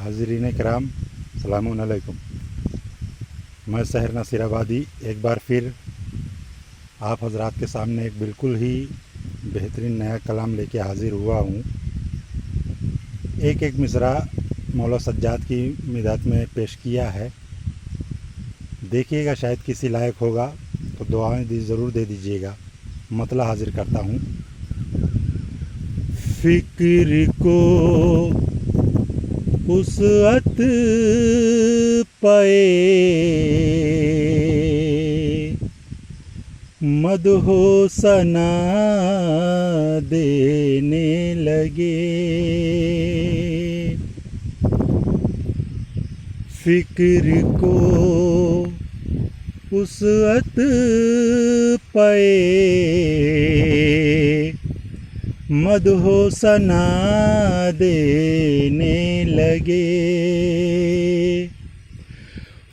हाज़रीन कराम सलामुन अलैकुम। मैं शहर नसीराबादी एक बार फिर आप हजरात के सामने एक बिल्कुल ही बेहतरीन नया कलाम लेके हाज़िर हुआ हूँ। एक एक मिसरा मौला सज्जाद की मिदात में पेश किया है। देखिएगा, शायद किसी लायक होगा तो दुआएं ज़रूर दे दीजिएगा। मतला हाजिर करता हूँ। फ़िक्र को उसअत पाए मदहो सना देने लगे। फ़िक्र को उसअत पाए मदहो सना देने लगे।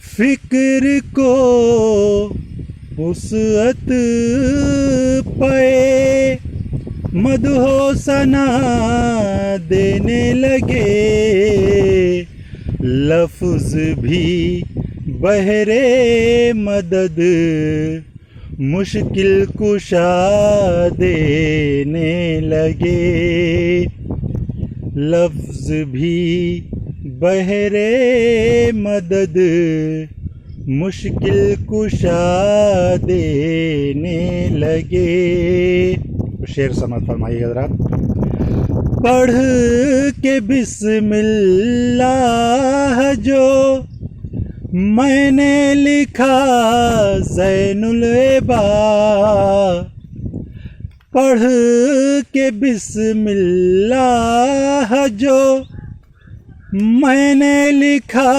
फ़िक्र को उसअत पाए मदहो सना देने लगे। लफ्ज़ भी बहरे मदद मुश्किल कुशा देने लगे। लफ्ज़ भी बहरे मदद मुश्किल कुशा देने लगे। शेर समझ फरमाइए हज़रात। पढ़ के बिस्मिल्लाह जो मैंने लिखा ज़ैनुल इबाद। पढ़ के बिस्मिल्लाह जो मैंने लिखा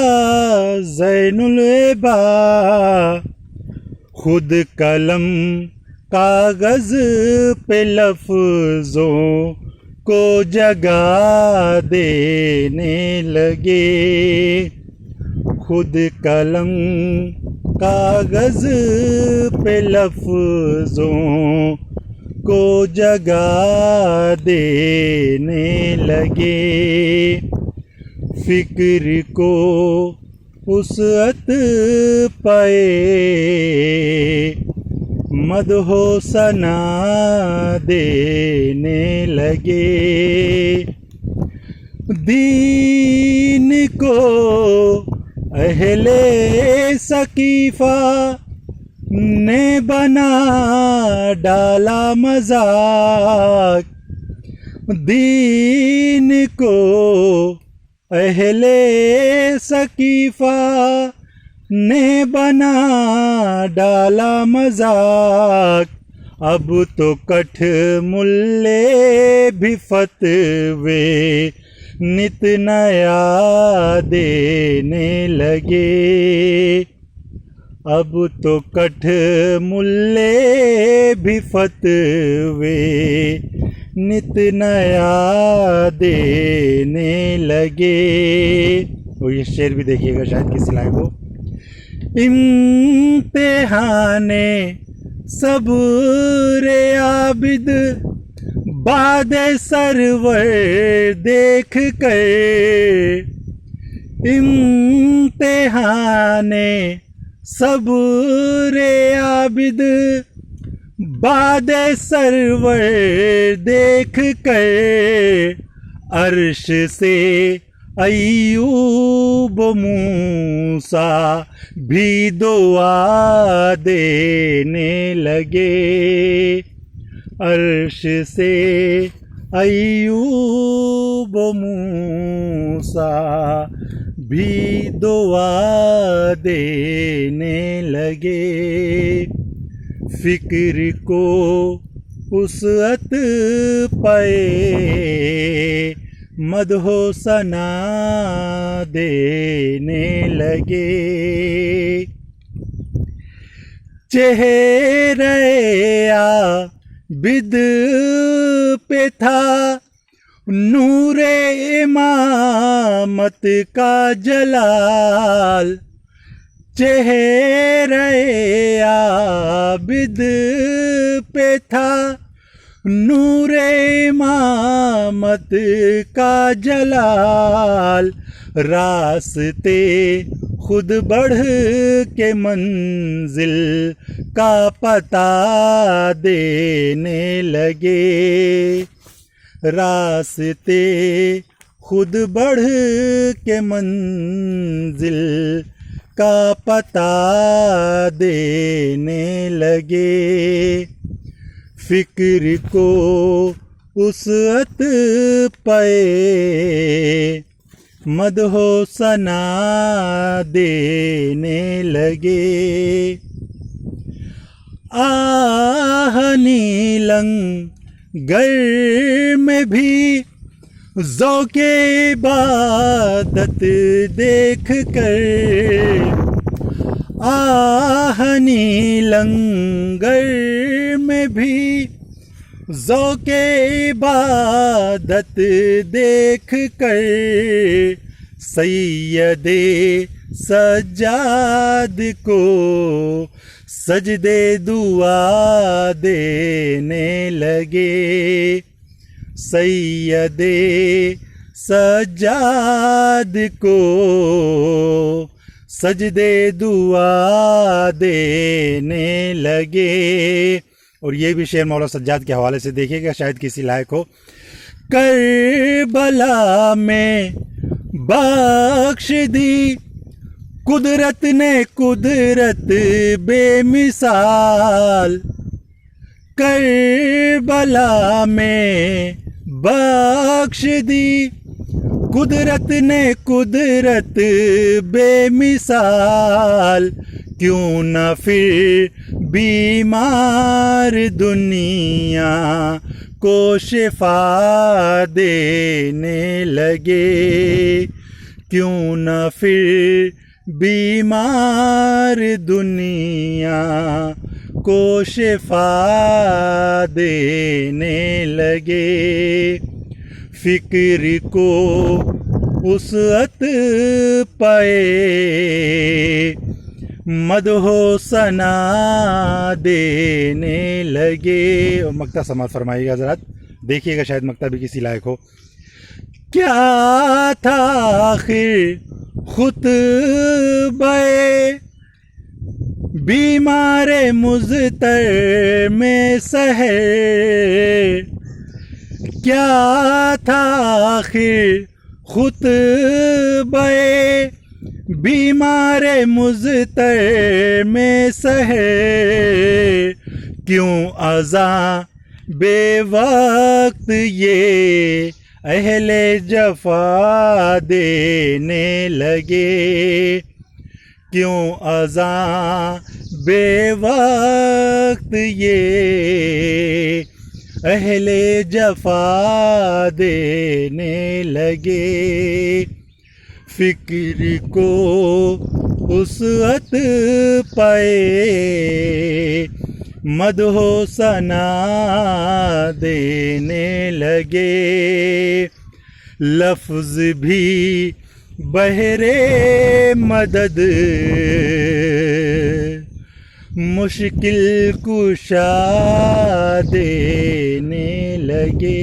ज़ैनुल इबाद। खुद कलम कागज़ पे लफ्ज़ों को जगा देने लगे। खुद कलम कागज़ पे लफ्ज़ों को जगा देने लगे। फ़िक्र को उसअत पाए मदहो सना देने लगे। दीन को अहले सकीफ़ा ने बना डाला मजाक। दीन को अहले सकीफ़ा ने बना डाला मजाक। अब तो कठ मुल्ले भी फतवे नित नया देने लगे। अब तो कठ मुल्ले भी फतवे नित नया देने लगे। और ये शेर भी देखिएगा, शायद किसी लायक हो। इम्तिहाने सब्र आबिद बाद सरवर देख कर। इम्तिहाने सब्र आबिद बाद सरवर देख कर। अर्श से अय्यूब मूसा भी दुआ देने लगे। अर्श से अय्यूब मूसा भी दुआ देने लगे। फ़िक्र को उसअत पाए मदहो सना देने लगे। चेहरे आबिद पे था नूरे इमामत का जलाल। चेहरे आबिद पे था नूरे मामत का जलाल, रास्ते खुद बढ़ के मंजिल का पता देने लगे। रास्ते खुद बढ़ के मंजिल का पता देने लगे। फिक्र को उसअत पे मदहो सना देने लगे। आह नीलंगर में भी ज़ौक़े इबादत देख कर, आह नीलंगर में भी ज़ौक़े इबादत देख कर, सैयदे सज्जाद को सजदे दुआ देने लगे। सैयदे सज्जाद को सजदे दुआ देने लगे। और ये भी शेर मौला सज्जाद के हवाले से देखिएगा, शायद किसी लायक हो। करबला में बख्श दी कुदरत ने कुदरत बेमिसाल, करबला में बख्श दी कुदरत ने कुदरत बेमिसाल। क्यों न फिर बीमार दुनिया को शिफा देने लगे। क्यों न फिर बीमार दुनिया को शिफा देने लगे। फिक्र को उसअत पाए मदहो सना देने लगे। और मक्ता समात फरमाइएगा हज़रात, देखिएगा शायद मक्ता भी किसी लायक हो। क्या था आखिर खुतबे बीमारे मुज़तर में सहर, क्या था आखिर खुतबे बीमारे मुज़तर में सहर। क्यों अज़ां बेवक्त ये अहले जफ़ा देने लगे। क्यों अज़ां बेवक्त ये अहले जफ़ा देने लगे। फिक्र को उसअत पाए मदहो सना देने लगे। लफ्ज़ भी बहरे मदद मुश्किल कुशा देने लगे।